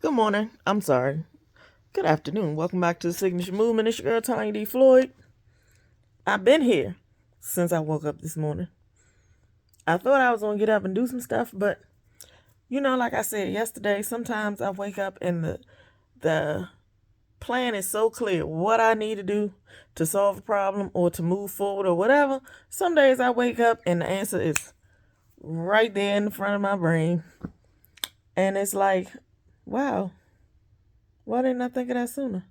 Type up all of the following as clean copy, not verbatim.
Good morning. I'm sorry. Good afternoon. Welcome back to the Signature Movement. It's your girl, Tanya D. Floyd. I've been here since I woke up this morning. I thought I was going to get up and do some stuff, but, like I said yesterday, sometimes I wake up and the plan is so clear what I need to do to solve a problem or to move forward or whatever. Some days I wake up and the answer is right there in the front of my brain. And it's like, wow, why didn't I think of that sooner?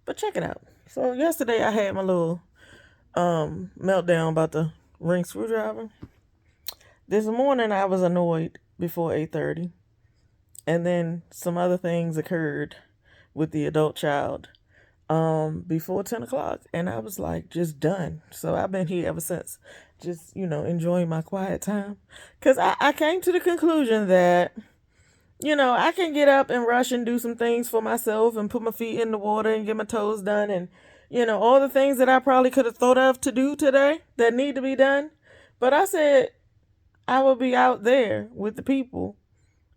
But check it out. So yesterday I had my little meltdown about the ring screwdriver. This morning I was annoyed before 8:30. And then some other things occurred with the adult child before 10 o'clock. And I was like, just done. So I've been here ever since, just, enjoying my quiet time. Because I came to the conclusion that I can get up and rush and do some things for myself and put my feet in the water and get my toes done and, all the things that I probably could have thought of to do today that need to be done. But I said I will be out there with the people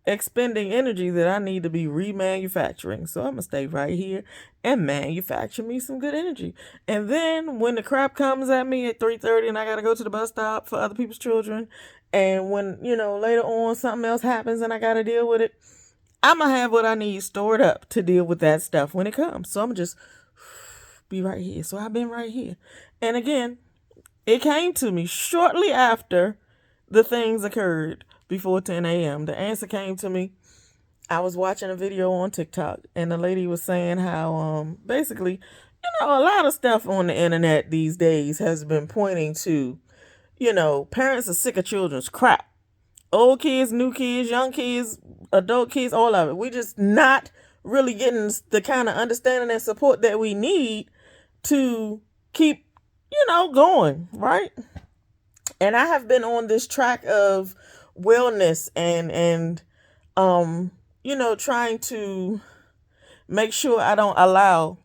expending energy that I need to be remanufacturing. So I'm going to stay right here and manufacture me some good energy. And then when the crap comes at me at 3:30 and I got to go to the bus stop for other people's children, and when, later on something else happens and I got to deal with it, I'm going to have what I need stored up to deal with that stuff when it comes. So I'm going to just be right here. So I've been right here. And again, it came to me shortly after the things occurred before 10 a.m. The answer came to me. I was watching a video on TikTok and the lady was saying how basically, a lot of stuff on the internet these days has been pointing to, parents are sick of children's crap. Old kids, new kids, young kids, adult kids, all of it. We just not really getting the kind of understanding and support that we need to keep, going, right? And I have been on this track of wellness and trying to make sure I don't allow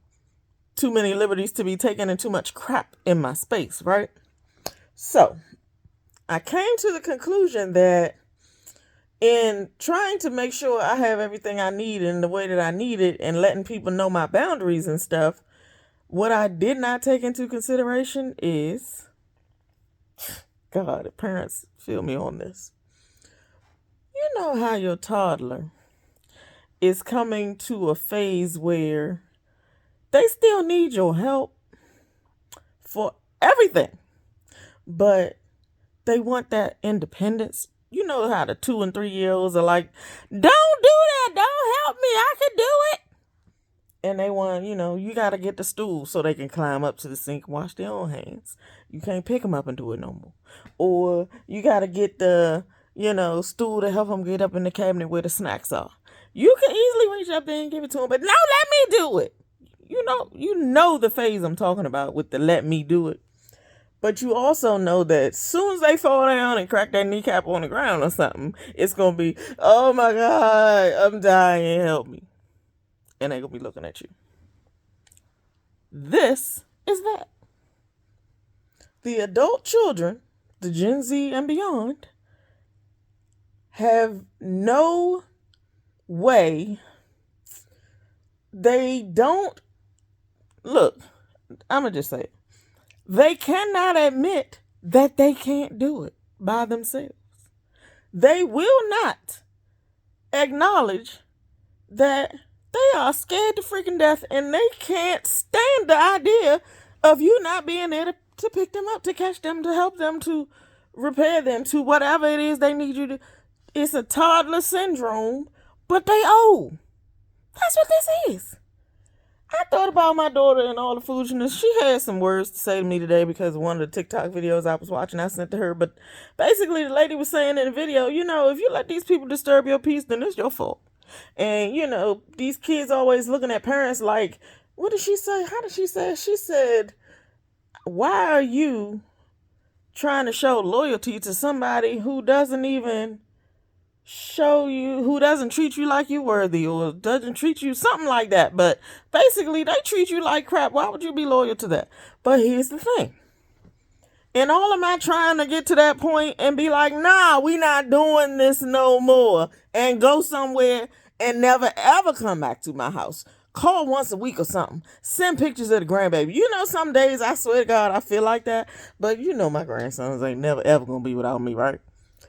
too many liberties to be taken and too much crap in my space, right? So I came to the conclusion that in trying to make sure I have everything I need in the way that I need it and letting people know my boundaries and stuff, what I did not take into consideration is, God, parents feel me on this. You know how your toddler is coming to a phase where they still need your help for everything, but they want that independence. You know how the 2 and 3-year-olds are like, don't do that, don't help me, I can do it. And they want, you got to get the stool so they can climb up to the sink and wash their own hands. You can't pick them up and do it no more. Or you got to get the, stool to help them get up in the cabinet where the snacks are. You can easily reach up there and give it to them, but no, let me do it. You know the phase I'm talking about with the let me do it. But you also know that as soon as they fall down and crack their kneecap on the ground or something, it's going to be, oh my God, I'm dying, help me. And they're going to be looking at you. This is that. The adult children, the Gen Z and beyond, have no way. They don't, look, I'm going to just say it. They cannot admit that they can't do it by themselves. They will not acknowledge that they are scared to freaking death and they can't stand the idea of you not being there to pick them up, to catch them, to help them, to repair them, to whatever it is they need you to. It's a toddler syndrome, but they old. That's what this is. I thought about my daughter and all the foolishness. She had some words to say to me today because of one of the TikTok videos I was watching I sent to her. But basically the lady was saying in the video, if you let these people disturb your peace, then it's your fault. And, these kids always looking at parents like, what did she say? How did she say? She said, why are you trying to show loyalty to somebody who doesn't even who doesn't treat you like you worthy or doesn't treat you something like that? But basically they treat you like crap. Why would you be loyal to that? But here's the thing. And all of my trying to get to that point and be like, nah, we not doing this no more, and go somewhere and never ever come back to my house. Call once a week or something. Send pictures of the grandbaby. You know, some days I swear to God I feel like that, but you know my grandsons ain't never ever gonna be without me, right?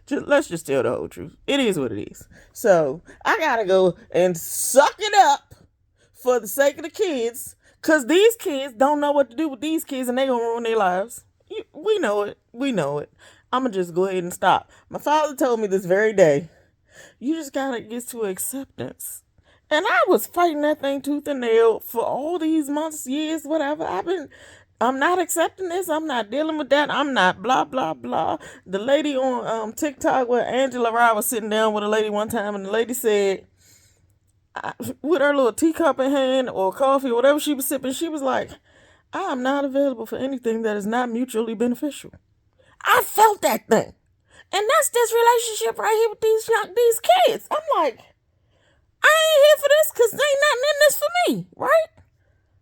Let's just tell the whole truth. It is what it is. So I gotta go and suck it up for the sake of the kids, cause these kids don't know what to do with these kids, and they gonna ruin their lives. We know it. We know it. I'm gonna just go ahead and stop. My father told me this very day, you just gotta get to acceptance. And I was fighting that thing tooth and nail for all these months, years, whatever. I'm not accepting this. I'm not dealing with that. I'm not blah, blah, blah. The lady on TikTok where Angela Rye was sitting down with a lady one time, and the lady said, with her little teacup in hand or coffee or whatever she was sipping, she was like, I am not available for anything that is not mutually beneficial. I felt that thing. And that's this relationship right here with these kids. I'm like, I ain't here for this because there ain't nothing in this for me, right?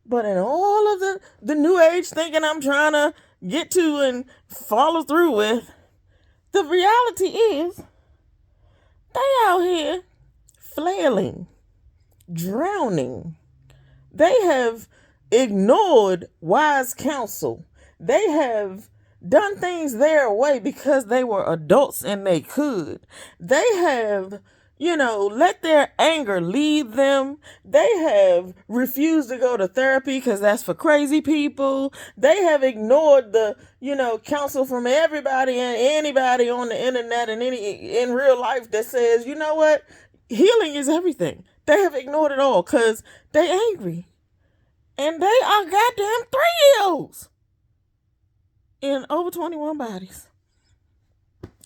But in all of the new age thinking I'm trying to get to and follow through with, the reality is they out here flailing, drowning. They have ignored wise counsel. They have done things their way because they were adults and they could. They have, let their anger lead them. They have refused to go to therapy because that's for crazy people. They have ignored the, counsel from everybody and anybody on the internet and in real life that says, you know what? Healing is everything. They have ignored it all because they angry. And they are goddamn 3-year-olds in over 21 bodies.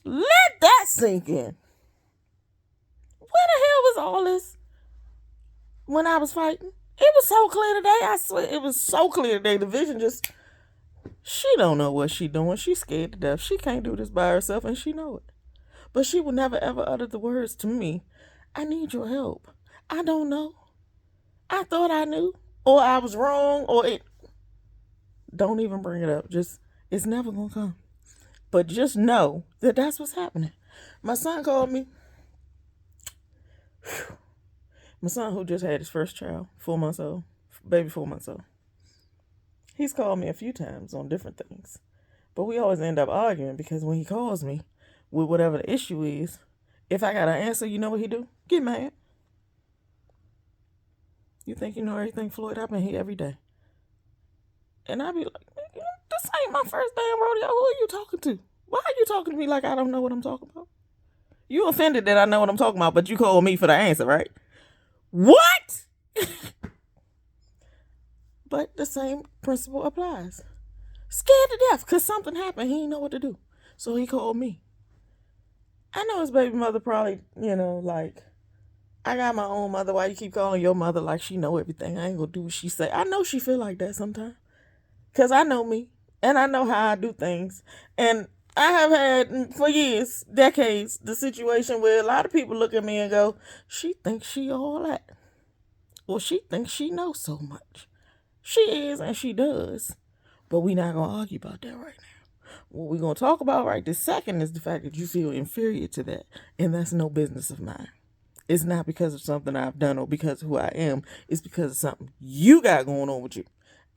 Let that sink in. Where the hell was all this when I was fighting? It was so clear today. I swear it was so clear today. The vision she don't know what she doing. She's scared to death. She can't do this by herself and she know it. But she would never ever utter the words to me, I need your help. I don't know. I thought I knew. Or I was wrong. Don't even bring it up. It's never going to come. But just know that that's what's happening. My son called me. My son who just had his first child, 4 months old, baby 4 months old. He's called me a few times on different things. But we always end up arguing because when he calls me with whatever the issue is, if I got an answer, you know what he do? Get mad. You think you know everything, Floyd? I've been here every day. And I be like, this ain't my first damn rodeo. Who are you talking to? Why are you talking to me like I don't know what I'm talking about? You offended that I know what I'm talking about, but you call me for the answer, right? What? But the same principle applies. Scared to death because something happened. He didn't know what to do. So he called me. I know his baby mother probably, I got my own mother. Why you keep calling your mother like she know everything? I ain't gonna do what she say. I know she feel like that sometimes. Because I know me. And I know how I do things. And I have had, for years, decades, the situation where a lot of people look at me and go, she thinks she all that. Or she thinks she knows so much. She is and she does. But we not going to argue about that right now. What we're going to talk about right this second is the fact that you feel inferior to that. And that's no business of mine. It's not because of something I've done or because of who I am. It's because of something you got going on with you.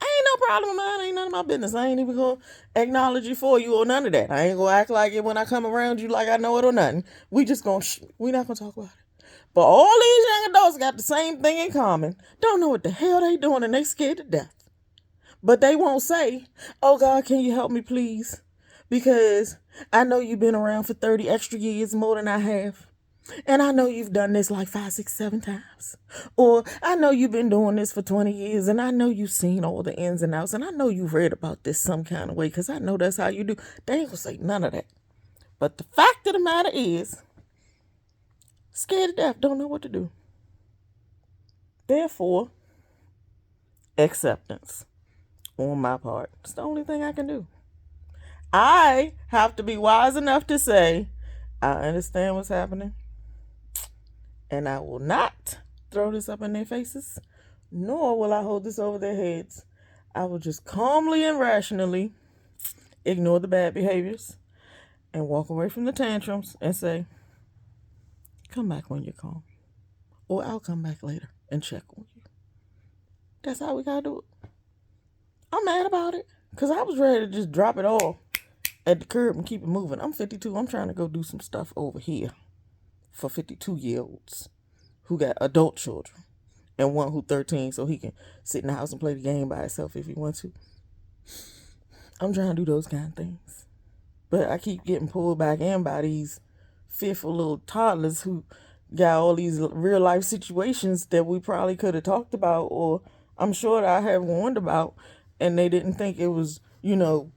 Ain't no problem of mine. Ain't none of my business. I ain't even going to acknowledge you for you or none of that. I ain't going to act like it when I come around you like I know it or nothing. We just going to, we not going to talk about it. But all these young adults got the same thing in common. Don't know what the hell they doing and they scared to death. But they won't say, oh God, can you help me please? Because I know you've been around for 30 extra years more than I have. And I know you've done this like 5, 6, 7 times. Or I know you've been doing this for 20 years and I know you've seen all the ins and outs and I know you've read about this some kind of way because I know that's how you do. They ain't gonna say none of that. But the fact of the matter is, scared to death, don't know what to do. Therefore, acceptance on my part. It's the only thing I can do. I have to be wise enough to say, I understand what's happening. And I will not throw this up in their faces, nor will I hold this over their heads. I will just calmly and rationally ignore the bad behaviors and walk away from the tantrums and say, come back when you're calm. or I'll come back later and check on you. That's how we gotta do it. I'm mad about it because I was ready to just drop it all at the curb and keep it moving. I'm 52. I'm trying to go do some stuff over here for 52-year-olds who got adult children and one who 13 so he can sit in the house and play the game by himself if he wants to. I'm trying to do those kind of things. But I keep getting pulled back in by these fearful little toddlers who got all these real life situations that we probably could have talked about, or I'm sure that I have warned about, and they didn't think it was, real.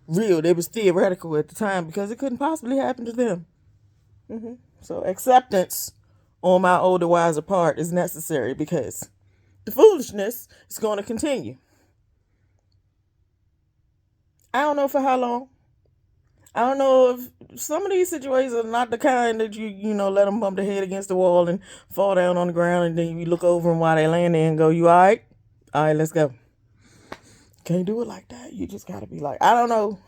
It was theoretical at the time because it couldn't possibly happen to them. So acceptance on my older, wiser part is necessary because the foolishness is going to continue. I don't know for how long. I don't know if some of these situations are not the kind that you let them bump their head against the wall and fall down on the ground, and then you look over them while they land there and go, "You all right? All right, let's go." Can't do it like that. You just gotta be like, I don't know.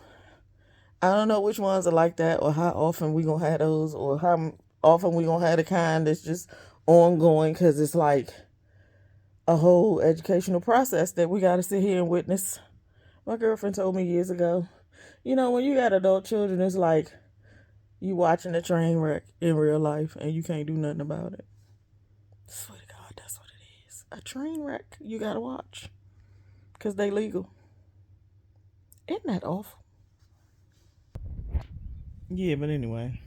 I don't know which ones are like that, or how often we gonna have those, or how often we gonna have the kind that's just ongoing, because it's like a whole educational process that we gotta sit here and witness. My girlfriend told me years ago, when you got adult children, it's like you watching a train wreck in real life and you can't do nothing about it. Swear to God, that's what it is. A train wreck you gotta watch because they legal. Isn't that awful? Yeah, but anyway,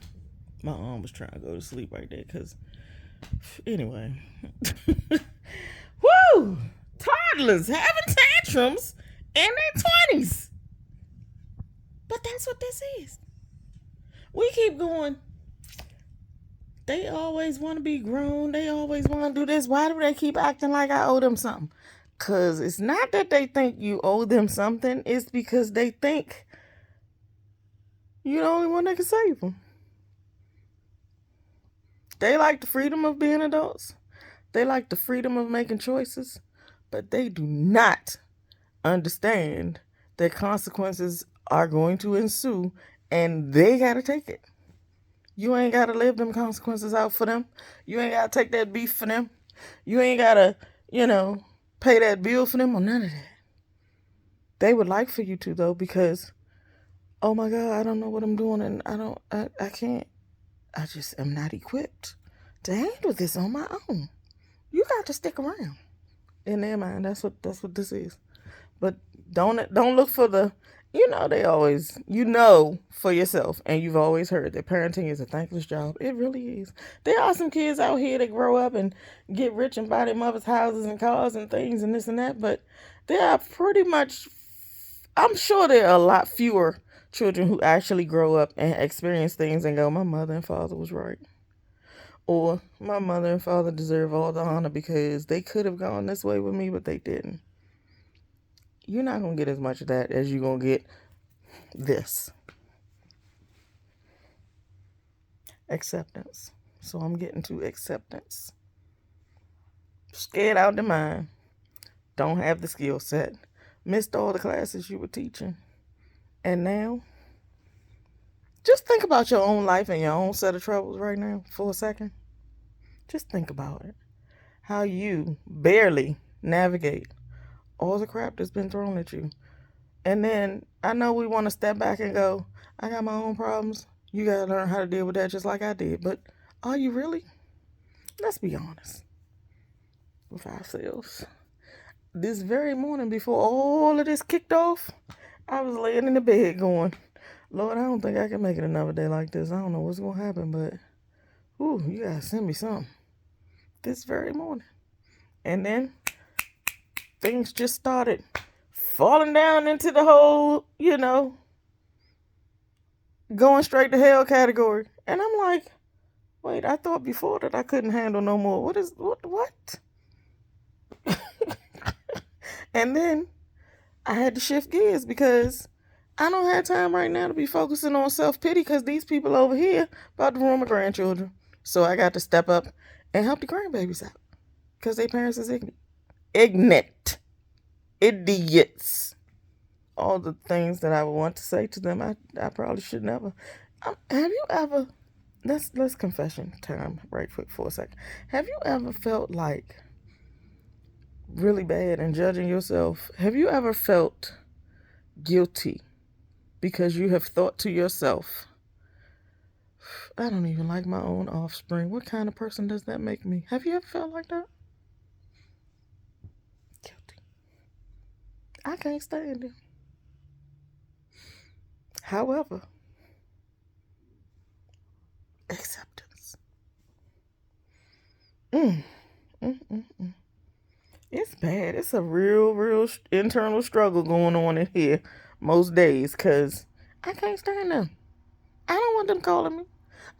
my arm was trying to go to sleep right there because, anyway. Woo! Toddlers having tantrums in their 20s. But that's what this is. We keep going. They always want to be grown. They always want to do this. Why do they keep acting like I owe them something? Because it's not that they think you owe them something. It's because they think you're the only one that can save them. They like the freedom of being adults. They like the freedom of making choices. But they do not understand that consequences are going to ensue and they got to take it. You ain't got to live them consequences out for them. You ain't got to take that beef for them. You ain't got to, pay that bill for them or none of that. They would like for you to, though, because, oh my God, I don't know what I'm doing and I can't. I just am not equipped to handle this on my own. You got to stick around. In their mind, that's what this is. But don't look for the, they always, for yourself, and you've always heard that parenting is a thankless job. It really is. There are some kids out here that grow up and get rich and buy their mother's houses and cars and things and this and that, but there are I'm sure there are a lot fewer children who actually grow up and experience things and go, my mother and father was right. Or my mother and father deserve all the honor because they could have gone this way with me, but they didn't. You're not going to get as much of that as you're going to get this. Acceptance. So I'm getting to acceptance. Scared out the mind. Don't have the skill set. Missed all the classes you were teaching. And now, just think about your own life and your own set of troubles right now for a second. Just think about it. How you barely navigate all the crap that's been thrown at you. And then I know we want to step back and go, I got my own problems. You got to learn how to deal with that just like I did. But are you really? Let's be honest with ourselves. This very morning before all of this kicked off, I was laying in the bed going, Lord, I don't think I can make it another day like this. I don't know what's going to happen, but you got to send me something this very morning. And then things just started falling down into the whole, going straight to hell category. And I'm like, wait, I thought before that I couldn't handle no more. What? And then I had to shift gears because I don't have time right now to be focusing on self-pity because these people over here about to ruin my grandchildren. So I got to step up and help the grandbabies out because their parents is ignorant. Idiots. All the things that I would want to say to them, I probably should never. Have you ever let's confession time right quick for a second. Have you ever felt like really bad and judging yourself? Have you ever felt guilty because you have thought to yourself, I don't even like my own offspring. What kind of person does that make me? Have you ever felt like that? Guilty. I can't stand it. However, acceptance. Mm, mm. It's bad. It's a real internal struggle going on in here most days because I can't stand them. I don't want them calling me.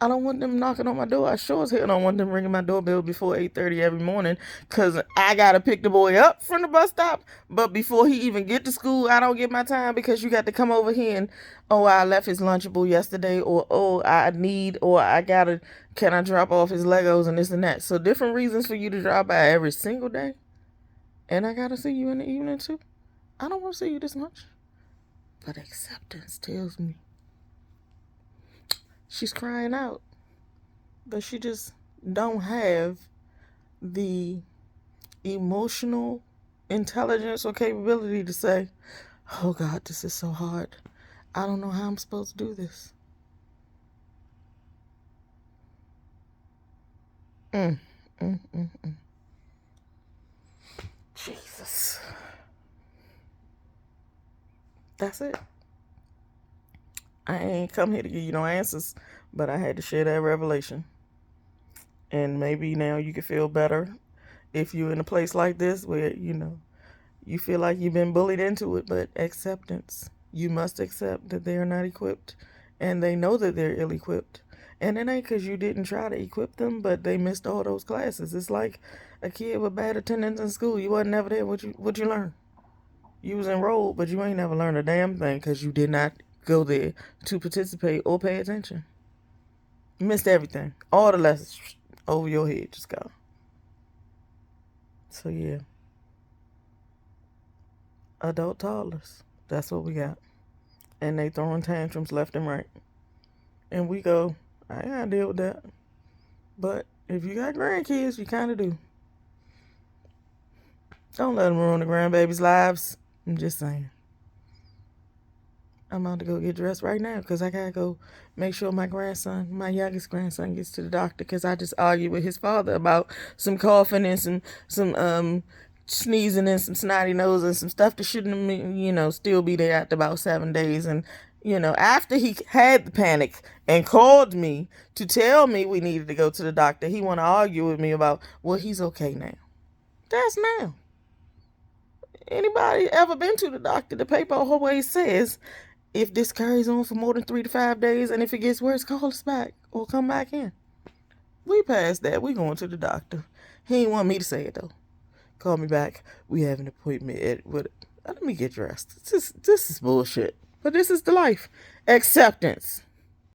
I don't want them knocking on my door. I sure as hell don't want them ringing my doorbell before 8:30 every morning because I got to pick the boy up from the bus stop. But before he even get to school, I don't get my time because you got to come over here and, oh, I left his Lunchable yesterday, or, oh, can I drop off his Legos and this and that. So different reasons for you to drop by every single day. And I got to see you in the evening too. I don't want to see you this much. But acceptance tells me she's crying out, but she just don't have the emotional intelligence or capability to say, oh God, this is so hard. I don't know how I'm supposed to do this. Jesus. That's it. I ain't come here to give you no answers, but I had to share that revelation. And maybe now you can feel better if you're in a place like this where, you feel like you've been bullied into it. But acceptance. You must accept that they are not equipped, and they know that they're ill-equipped. And it ain't because you didn't try to equip them, but they missed all those classes. It's like a kid with bad attendance in school. You wasn't never there. What you learn? You was enrolled, but you ain't never learned a damn thing because you did not go there to participate or pay attention. You missed everything. All the lessons over your head just go. So yeah. Adult toddlers. That's what we got. And they throwing tantrums left and right. And we go, I ain't gotta deal with that. But if you got grandkids, you kind of do. Don't let them ruin the grandbabies' lives. I'm just saying. I'm about to go get dressed right now because I gotta go make sure my youngest grandson, gets to the doctor because I just argued with his father about some coughing and some sneezing and some snotty nose and some stuff that shouldn't, still be there after about 7 days. And, after he had the panic and called me to tell me we needed to go to the doctor, he want to argue with me about, well, he's okay now. That's now. Anybody ever been to the doctor? The paper always says, if this carries on for more than 3 to 5 days, and if it gets worse, call us back or come back in. We passed that. We going to the doctor. He ain't want me to say it though. Call me back. We have an appointment let me get dressed. This is bullshit. But this is the life. Acceptance.